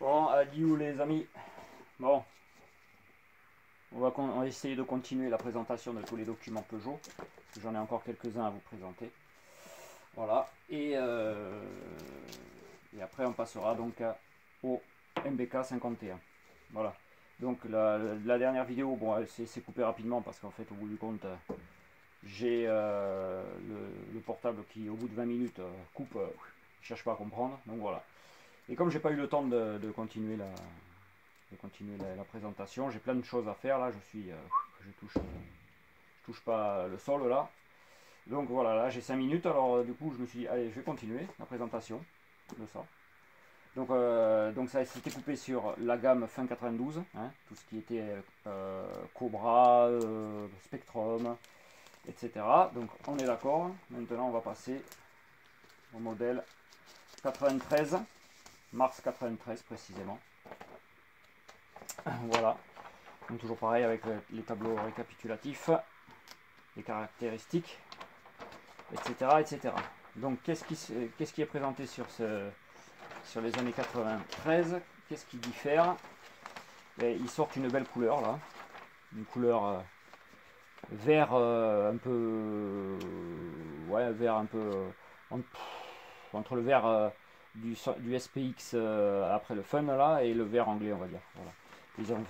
Bon, adieu les amis. Bon, on va essayer de continuer la présentation de tous les documents Peugeot. J'en ai encore quelques-uns à vous présenter. Voilà. Et après, on passera donc au MBK 51. Voilà. Donc la dernière vidéo, bon, c'est coupé rapidement parce qu'en fait, au bout du compte, j'ai le portable qui, au bout de 20 minutes, coupe. Je cherche pas à comprendre. Donc voilà. Et comme j'ai pas eu le temps de continuer la présentation. J'ai plein de choses à faire là. Je touche pas le sol là. Donc voilà, là j'ai 5 minutes. Alors du coup, je me suis dit, allez, je vais continuer la présentation de ça. Donc ça s'était coupé sur la gamme fin 92, hein, tout ce qui était Cobra, Spectrum, etc. Donc on est d'accord. Maintenant, on va passer au modèle 93, mars 93 précisément. Voilà. Donc toujours pareil avec les tableaux récapitulatifs, les caractéristiques, etc. etc. Donc qu'est-ce qui est présenté sur les années 93? Qu'est-ce qui diffère? Et ils sortent une belle couleur là, une couleur vert un peu, ouais, vert un peu entre le vert du SPX après le Fun là et le vert anglais, on va dire. Voilà.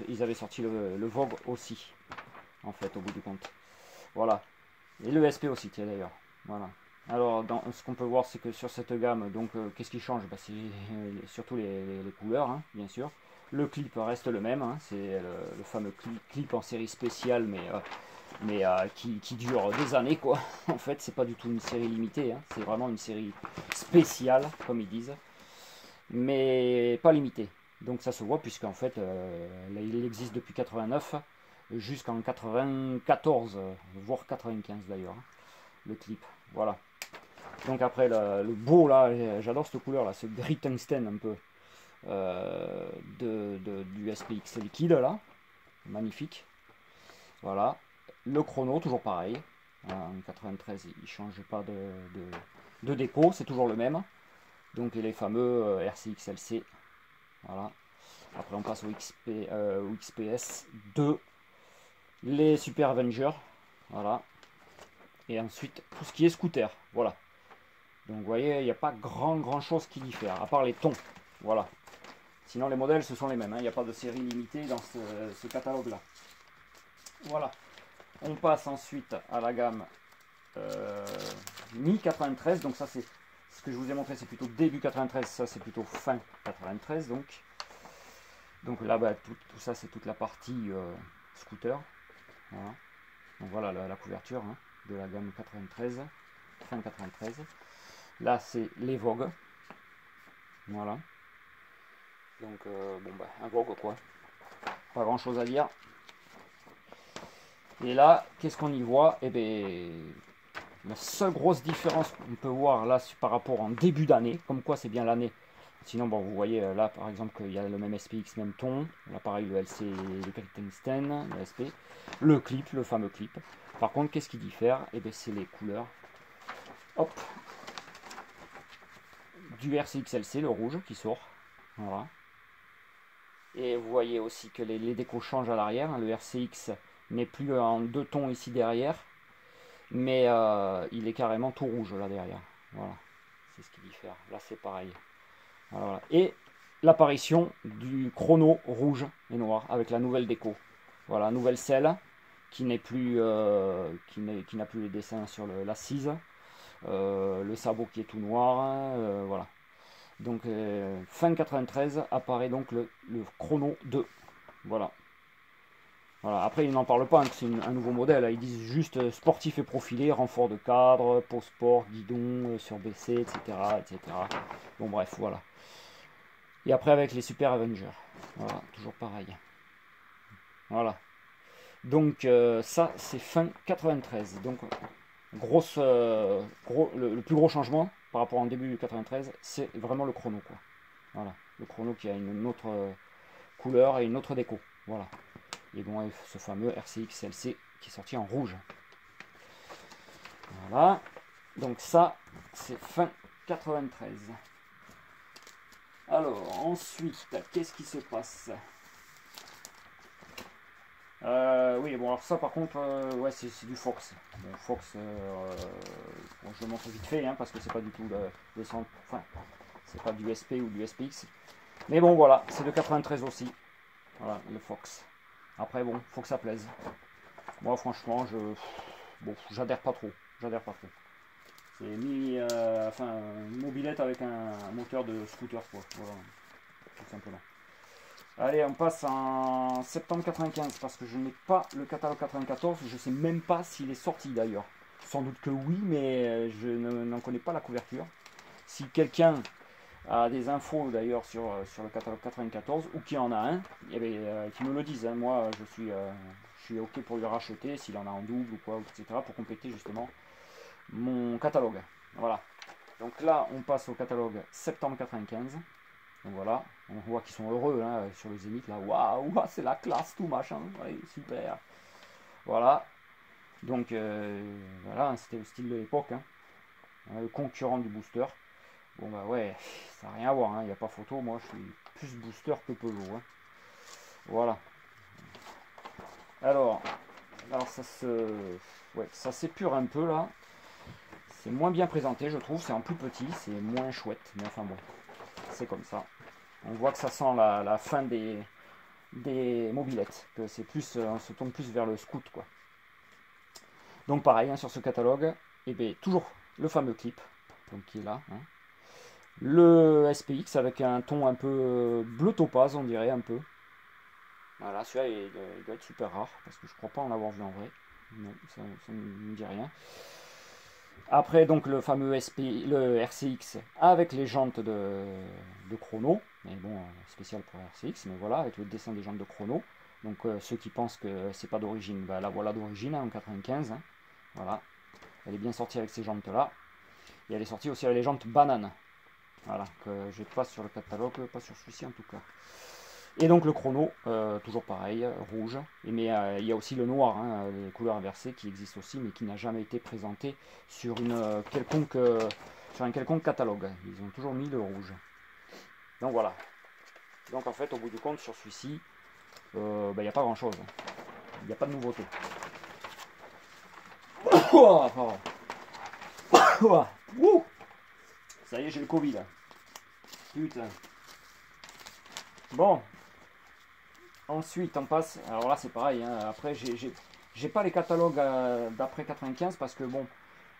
Ils avaient sorti le Vogue aussi, en fait, au bout du compte. Voilà. Et le SP aussi, tiens d'ailleurs. Voilà. Alors, ce qu'on peut voir, c'est que sur cette gamme, donc, qu'est-ce qui change? C'est surtout les couleurs, hein, bien sûr. Le clip reste le même, hein, c'est le fameux clip en série spéciale, mais qui dure des années, quoi. En fait, c'est pas du tout une série limitée, hein, c'est vraiment une série spéciale, comme ils disent, mais pas limitée. Donc ça se voit, puisqu'en fait, il existe depuis 89 jusqu'en 94, voire 95 d'ailleurs, hein, le clip. Voilà. Donc après, le beau, là, j'adore cette couleur, là, ce gris tungstène un peu du SPX liquide, là. Magnifique. Voilà. Le chrono, toujours pareil. En 93, il ne change pas de déco, c'est toujours le même. Donc les fameux RCXLC. Voilà. Après, on passe au XPS 2. Les Super Avengers. Voilà. Et ensuite, tout ce qui est scooter. Voilà. Donc vous voyez, il n'y a pas grand chose qui diffère, à part les tons. Voilà. Sinon les modèles ce sont les mêmes, hein. Il n'y a pas de série limitée dans ce catalogue là. Voilà. On passe ensuite à la gamme mi-93. Donc ça c'est ce que je vous ai montré, c'est plutôt début 93, ça c'est plutôt fin 93. Donc là bah, tout ça c'est toute la partie scooter. Voilà. Donc voilà la couverture, hein, de la gamme 93, fin 93. Là c'est les Vogue. Voilà. Donc bon bah un Vogue quoi. Pas grand chose à dire. Et là, qu'est-ce qu'on y voit? Eh bien, la seule grosse différence qu'on peut voir là par rapport en début d'année, comme quoi c'est bien l'année. Sinon, bon, vous voyez là par exemple qu'il y a le même SPX, même ton. Là pareil, le LC, le Tungsten, le SP. Le clip, le fameux clip. Par contre, qu'est-ce qui diffère? Eh bien, c'est les couleurs. Hop. Du RCXLC, le rouge qui sort. Voilà. Et vous voyez aussi que les décos changent à l'arrière. Le RCX n'est plus en deux tons ici derrière, mais il est carrément tout rouge là derrière. Voilà, c'est ce qui diffère. Là c'est pareil. Voilà. Et l'apparition du chrono rouge et noir avec la nouvelle déco. Voilà, nouvelle selle qui n'est plus qui n'a plus les dessins sur l'assise. Le sabot qui est tout noir. Voilà. Donc fin 93 apparaît donc le chrono 2. Voilà. Voilà. Après, ils n'en parlent pas, hein, que c'est un nouveau modèle. Ils disent juste sportif et profilé, renfort de cadre, pose sport, guidon, surbaissé, etc., etc. Bon, bref, voilà. Et après, avec les Super Avengers. Voilà, toujours pareil. Voilà. Donc, ça, c'est fin 93. Donc, le plus gros changement par rapport au début 93, c'est vraiment le chrono, quoi. Voilà. Le chrono qui a une autre couleur et une autre déco. Voilà. Et bon, ce fameux RCX LC qui est sorti en rouge. Voilà. Donc ça, c'est fin 93. Alors, ensuite, qu'est-ce qui se passe? Oui, bon, alors ça, par contre, ouais, c'est du Fox. Bon, Fox, bon, je le montre vite fait, hein, parce que c'est pas du tout le centre, enfin, c'est pas du SP ou du SPX. Mais bon, voilà, c'est de 93 aussi. Voilà, le Fox. Après, bon, faut que ça plaise. Moi, franchement, bon, j'adhère pas trop. J'adhère pas trop. C'est enfin, une mobilette avec un moteur de scooter, quoi. Voilà, tout simplement. Allez, on passe en septembre 95 parce que je n'ai pas le catalogue 94. Je ne sais même pas s'il est sorti d'ailleurs. Sans doute que oui, mais je n'en connais pas la couverture. Si quelqu'un a des infos d'ailleurs sur le catalogue 94 ou qui en a un, eh bien, qui me le dise. Hein. Moi, je suis OK pour lui racheter s'il en a en double ou quoi, etc. pour compléter justement mon catalogue. Voilà. Donc là, on passe au catalogue septembre 95. Donc voilà, on voit qu'ils sont heureux hein, sur le Zénith là. Waouh, c'est la classe, tout machin. Ouais, super. Voilà. Donc voilà, c'était le style de l'époque. Hein. Le concurrent du booster. Bon bah ouais, ça n'a rien à voir. Il n'y a pas photo. Moi, je suis plus booster que Peugeot. Hein. Voilà. Alors ça s'épure un peu là. C'est moins bien présenté, je trouve. C'est en plus petit, c'est moins chouette. Mais enfin bon, c'est comme ça. On voit que ça sent la fin des mobilettes, que c'est plus, on se tourne plus vers le scoot quoi. Donc pareil hein, sur ce catalogue, et bien toujours le fameux clip, donc qui est là, hein. Le SPX avec un ton un peu bleu topaz on dirait un peu. Voilà, celui-là il doit être super rare parce que je crois pas en avoir vu en vrai. Non, ça ne me dit rien. Après donc le fameux le RCX avec les jantes de chrono, mais bon spécial pour RCX, mais voilà avec le dessin des jantes de chrono. Donc ceux qui pensent que c'est pas d'origine, bah, la voilà d'origine hein, en 95. Hein. Voilà, elle est bien sortie avec ces jantes là. Et elle est sortie aussi avec les jantes banane. Voilà, que j'ai pas sur le catalogue, pas sur celui-ci en tout cas. Et donc le chrono, toujours pareil, rouge. Mais il y a aussi le noir, hein, les couleurs inversées qui existent aussi, mais qui n'a jamais été présenté sur sur un quelconque catalogue. Ils ont toujours mis le rouge. Donc voilà. Donc en fait, au bout du compte, sur celui-ci, il n'y a pas grand-chose. Il n'y a pas de nouveauté. Ça y est, j'ai le Covid. Putain. Bon. Ensuite, on passe. Alors là, c'est pareil. Hein. Après, j'ai pas les catalogues d'après 95 parce que bon,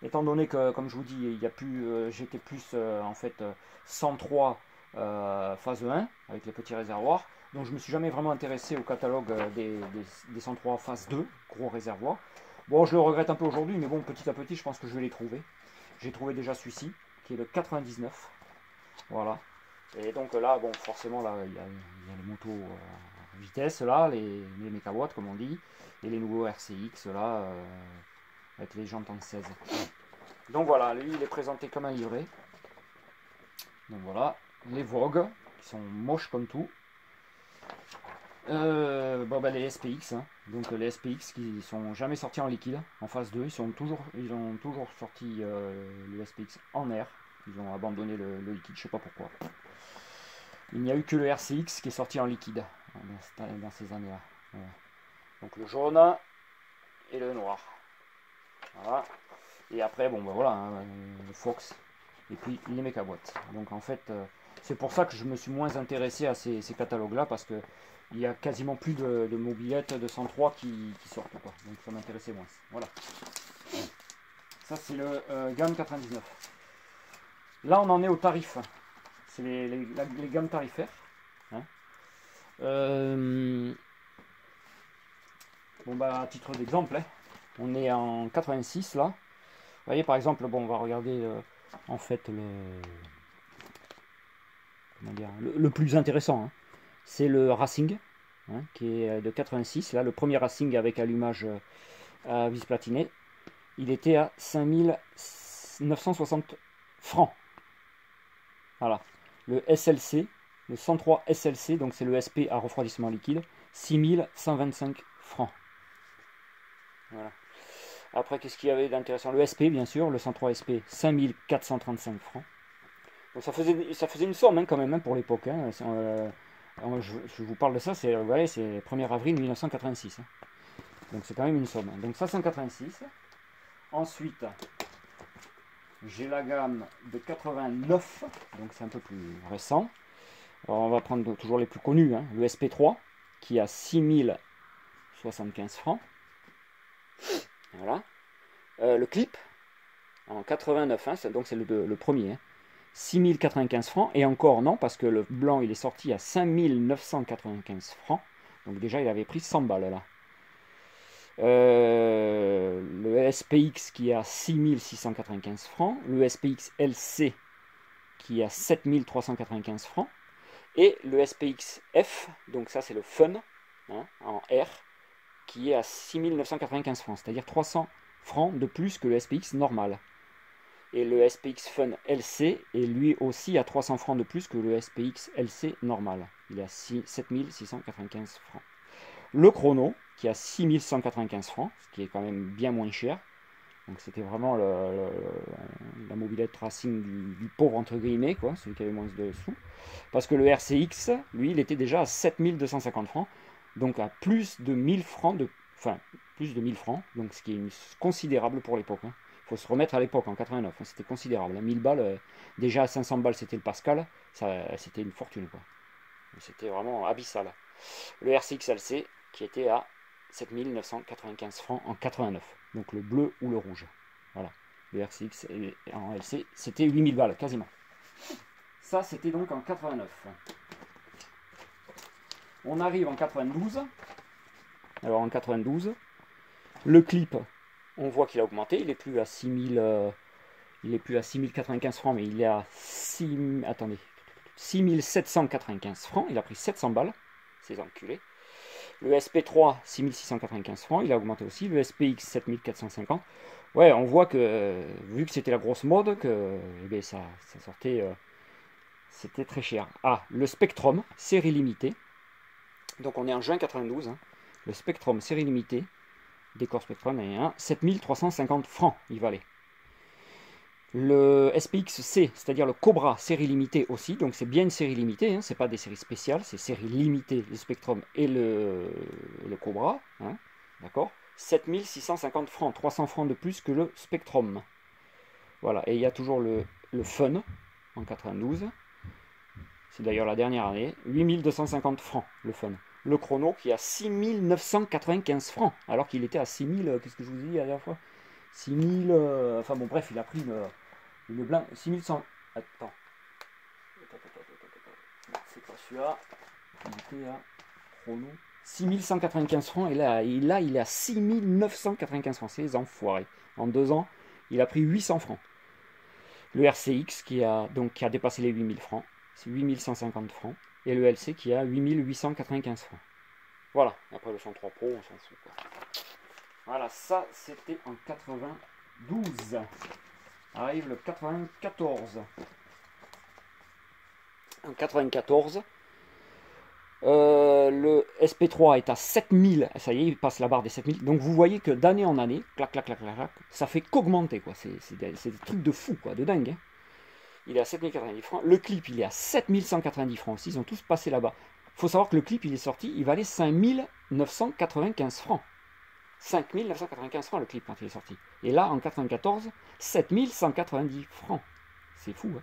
étant donné que, comme je vous dis, il y a plus, j'étais plus en fait 103 phase 1 avec les petits réservoirs. Donc, je me suis jamais vraiment intéressé au catalogue des 103 phase 2, gros réservoirs. Bon, je le regrette un peu aujourd'hui, mais bon, petit à petit, je pense que je vais les trouver. J'ai trouvé déjà celui-ci, qui est le 99. Voilà. Et donc là, bon, forcément, là, il y a les motos vitesse, là, les mégawatts, comme on dit, et les nouveaux RCX, là, avec les jantes en 16. Donc voilà, lui, il est présenté comme un livret. Donc voilà, les Vogue, qui sont moches comme tout. Bon, ben, les SPX, hein. Donc les SPX qui sont jamais sortis en liquide, en phase 2, ils ont toujours sorti le SPX en air. Ils ont abandonné le liquide, je sais pas pourquoi. Il n'y a eu que le RCX qui est sorti en liquide dans ces années-là. Voilà. Donc le jaune et le noir. Voilà. Et après, bon ben voilà, hein, le Fox et puis les mécaboîtes. Donc en fait, c'est pour ça que je me suis moins intéressé à ces catalogues-là parce que il y a quasiment plus de mobilettes de 103 qui sortent quoi. Donc ça m'intéressait moins. Voilà. Ça c'est le gamme 99. Là on en est au tarif. C'est les gammes tarifaires. Hein. Bon bah à titre d'exemple, hein, on est en 86 là. Vous voyez par exemple, bon on va regarder en fait le plus intéressant. Hein. C'est le Racing, hein, qui est de 86. Là le premier Racing avec allumage à vis platinée, il était à 5960 francs. Voilà. Le SLC, le 103 SLC, donc c'est le SP à refroidissement liquide, 6125 francs. Voilà. Après, qu'est-ce qu'il y avait d'intéressant? Le SP, bien sûr, le 103 SP, 5435 francs. Donc ça faisait une somme hein, quand même hein, pour l'époque. Hein. Je vous parle de ça, c'est 1er avril 1986. Hein. Donc c'est quand même une somme. Donc ça 186. Ensuite, j'ai la gamme de 89, donc c'est un peu plus récent. Alors on va prendre toujours les plus connus. Hein. Le SP3 qui a 6075 francs. Voilà. Le clip en 89, hein, donc c'est le premier. Hein. 6095 francs, et encore non, parce que le blanc il est sorti à 5995 francs, donc déjà il avait pris 100 balles là. Le SPX qui est à 6695 francs, le SPX LC qui est à 7395 francs, et le SPX F, donc ça c'est le Fun, hein, en R, qui est à 6995 francs, c'est-à-dire 300 francs de plus que le SPX normal. Et le SPX Fun LC est lui aussi à 300 francs de plus que le SPX LC normal. Il est à 7695 francs. Le chrono, qui est à 6195 francs, ce qui est quand même bien moins cher. Donc c'était vraiment la mobilette racing du pauvre entre guillemets, quoi, celui qui avait moins de sous. Parce que le RCX, lui, il était déjà à 7250 francs, donc à plus de 1000 francs, plus de 1000 francs, donc ce qui est considérable pour l'époque. Hein. Faut se remettre à l'époque, en 89, hein, c'était considérable. À 1000 balles, déjà à 500 balles c'était le Pascal, c'était une fortune, quoi. C'était vraiment abyssal. Le RCX LC qui était à 7995 francs en 89, donc le bleu ou le rouge. Voilà, le RCX en LC c'était 8000 balles quasiment. Ça c'était donc en 89. On arrive en 92. Alors en 92, le clip, on voit qu'il a augmenté, il est plus à 6095 francs, mais il est à 6795 francs, il a pris 700 balles, ces enculés. Le SP3, 6695 francs, il a augmenté aussi. Le SPX, 7450. Ouais, on voit que, vu que c'était la grosse mode, que ça sortait, c'était très cher. Ah, le Spectrum, série limitée. Donc on est en juin 92. Hein. Le Spectrum, série limitée. Décor Spectrum, 7350 francs, il valait. Le SPX-C, c'est-à-dire le Cobra, série limitée aussi, donc c'est bien une série limitée, hein, c'est pas des séries spéciales, c'est série limitée, le Spectrum et le Cobra, hein, d'accord, 7650 francs, 300 francs de plus que le Spectrum. Voilà, et il y a toujours le Fun, en 92, c'est d'ailleurs la dernière année, 8250 francs, le Fun. Le Chrono qui est à 6995 francs, alors qu'il était à 6000, qu'est-ce que je vous ai dit la dernière fois 6000, enfin bon bref, il a pris une blanc, 6100, attends, c'est pas celui-là, il était à chrono, 6195 francs, et là il est à 6995 francs, c'est les enfoirés, en 2 ans, il a pris 800 francs. Le RCX qui a dépassé les 8000 francs, c'est 8150 francs, et le LC qui a 8895 francs. Voilà, après le 103 Pro, on s'en fout quoi. Voilà, ça c'était en 92. Arrive le 94. En 94, le SP3 est à 7000. Ça y est, il passe la barre des 7000. Donc vous voyez que d'année en année, clac, clac, clac, clac, clac, ça fait qu'augmenter, quoi. C'est des trucs de fou, quoi, de dingue. Hein. Il est à 7090 francs. Le clip, il est à 7190 francs aussi. Ils ont tous passé là-bas. Il faut savoir que le clip, il est sorti, il valait 5995 francs. 5995 francs le clip quand il est sorti. Et là, en 94, 7190 francs. C'est fou. Hein.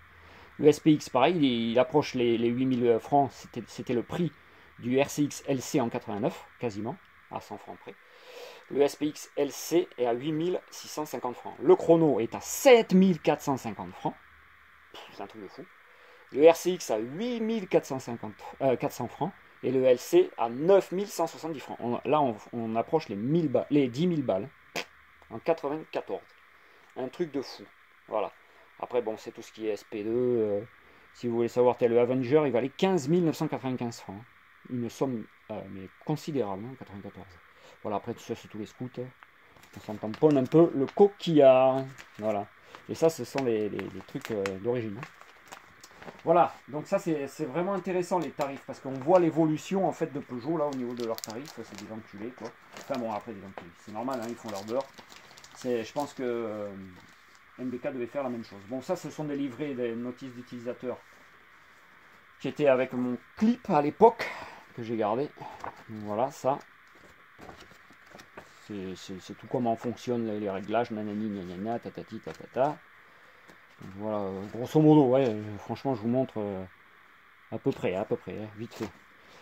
Le SPX, pareil, il approche les 8000 francs. C'était le prix du RCX LC en 89, quasiment, à 100 francs près. Le SPX LC est à 8650 francs. Le chrono est à 7450 francs. C'est un truc de fou. Le RCX à 8400 francs. Et le LC à 9170 francs. Là, on approche les 10 000 balles en 94. Un truc de fou. Voilà. Après, bon, c'est tout ce qui est SP2. Si vous voulez savoir, tel le Avenger, il valait 15 995 francs. Une somme mais considérable, en 94. Voilà, après, tout ça, c'est tous les scouts. On s'en tamponne un peu le coquillard. Voilà. Et ça, ce sont les trucs d'origine. Voilà, donc ça c'est vraiment intéressant les tarifs, parce qu'on voit l'évolution en fait de Peugeot là au niveau de leurs tarifs, c'est des enculés quoi. Enfin bon, après des enculés, c'est normal, hein, ils font leur beurre. Je pense que MBK devait faire la même chose. Bon, ça, ce sont des livrets, des notices d'utilisateurs qui étaient avec mon clip à l'époque, que j'ai gardé. Voilà, ça. C'est tout comment fonctionnent les réglages, nanani, nanana, tatati, tatata. Donc voilà, grosso modo, ouais, franchement, je vous montre à peu près, vite fait.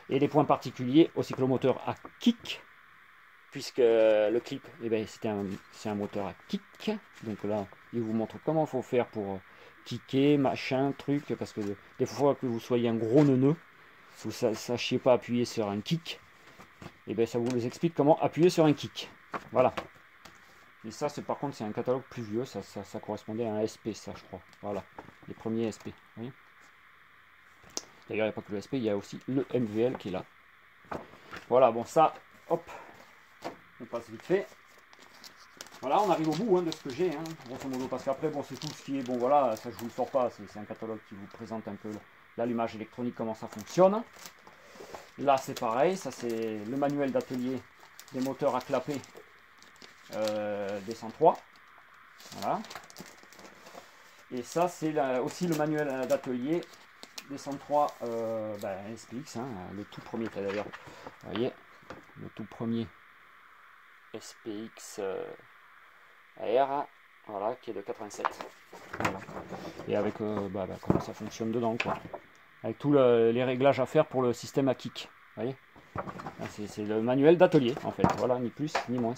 Et les points particuliers, au cyclomoteur à kick, puisque le clip, eh ben, c'est un moteur à kick. Donc là, il vous montre comment il faut faire pour kicker, machin, truc, parce que des fois que vous soyez un gros neuneu, si vous ne sachiez pas appuyer sur un kick, et bien ça vous explique comment appuyer sur un kick. Voilà. Et ça, par contre, c'est un catalogue plus vieux, ça correspondait à un SP, ça je crois. Voilà, les premiers SP. D'ailleurs, il n'y a pas que le SP, il y a aussi le MVL qui est là. Voilà, bon ça, hop, on passe vite fait. Voilà, on arrive au bout de ce que j'ai, grosso modo, parce qu'après, bon, c'est tout ce qui est, bon voilà, ça je vous le sors pas, c'est un catalogue qui vous présente un peu l'allumage électronique, comment ça fonctionne. Là, c'est pareil, ça c'est le manuel d'atelier des moteurs à clapet des 103. Voilà. Et ça, c'est aussi le manuel d'atelier des 103 SPX, le tout premier, d'ailleurs, vous voyez, le tout premier SPX AR, voilà, qui est de 87. Voilà. Et avec comment ça fonctionne dedans, quoi. Avec tous les réglages à faire pour le système à kick. Vous voyez, c'est le manuel d'atelier, en fait. Voilà, ni plus ni moins.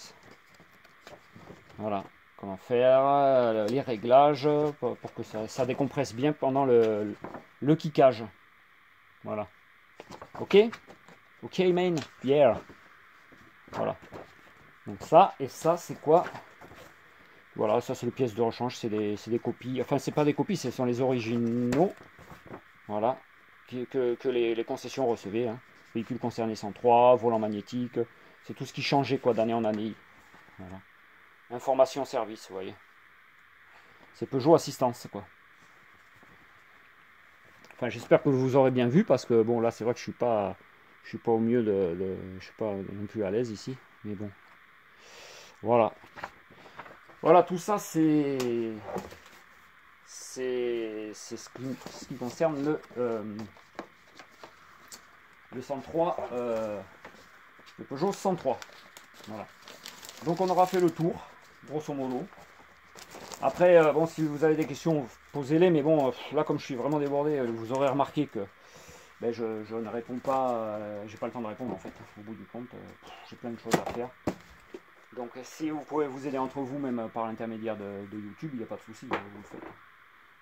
Voilà, comment faire les réglages pour que ça décompresse bien pendant le kickage. Voilà. Ok. Ok, main. Yeah. Voilà. Donc ça, et ça, c'est quoi? Voilà, ça c'est les pièces de rechange, c'est des copies. Enfin, c'est pas des copies, ce sont les originaux. Voilà. Que les concessions recevaient. Véhicules concernés 103, volant magnétique. C'est tout ce qui changeait quoi d'année en année. Voilà. Information service, vous voyez. C'est Peugeot Assistance, quoi. Enfin, j'espère que vous aurez bien vu, parce que bon, là, c'est vrai que je suis pas au mieux je suis pas non plus à l'aise ici, mais bon. Voilà. Voilà, tout ça, c'est ce qui concerne le 103, le Peugeot 103. Voilà. Donc, on aura fait le tour, grosso modo. Après, bon, si vous avez des questions, posez-les, mais bon, là, comme je suis vraiment débordé, vous aurez remarqué que je ne réponds pas, j'ai pas le temps de répondre, en fait, au bout du compte, j'ai plein de choses à faire. Donc, si vous pouvez vous aider entre vous, même par l'intermédiaire de YouTube, il n'y a pas de souci, vous le faites.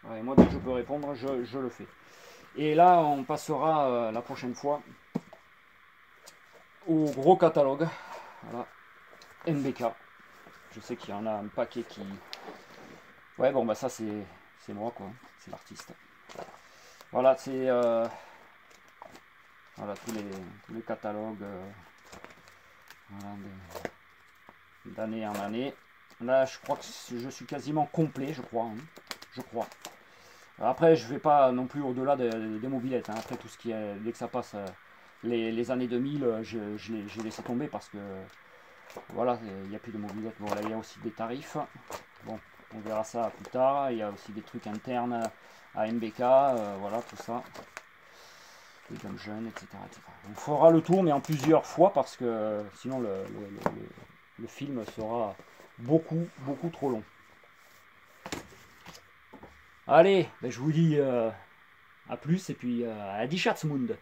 Ouais, moi, dès que je peux répondre, je le fais. Et là, on passera la prochaine fois au gros catalogue, voilà, MBK. Je sais qu'il y en a un paquet qui... Ouais, bon, bah ça, c'est moi, quoi. C'est l'artiste. Voilà, c'est... voilà, tous les catalogues voilà, d'année en année. Là, je crois que je suis quasiment complet, je crois. Je crois. Après, je vais pas non plus au-delà des mobilettes. Après, tout ce qui est... Dès que ça passe les années 2000, j'ai laissé tomber parce que... Voilà, il n'y a plus de mobilettes. Bon, là, il y a aussi des tarifs. Bon, on verra ça plus tard. Il y a aussi des trucs internes à MBK. Voilà, tout ça. Les Dungeons, etc., etc. On fera le tour, mais en plusieurs fois, parce que sinon le film sera beaucoup trop long. Allez, ben je vous dis à plus, et puis à die Schatzmund.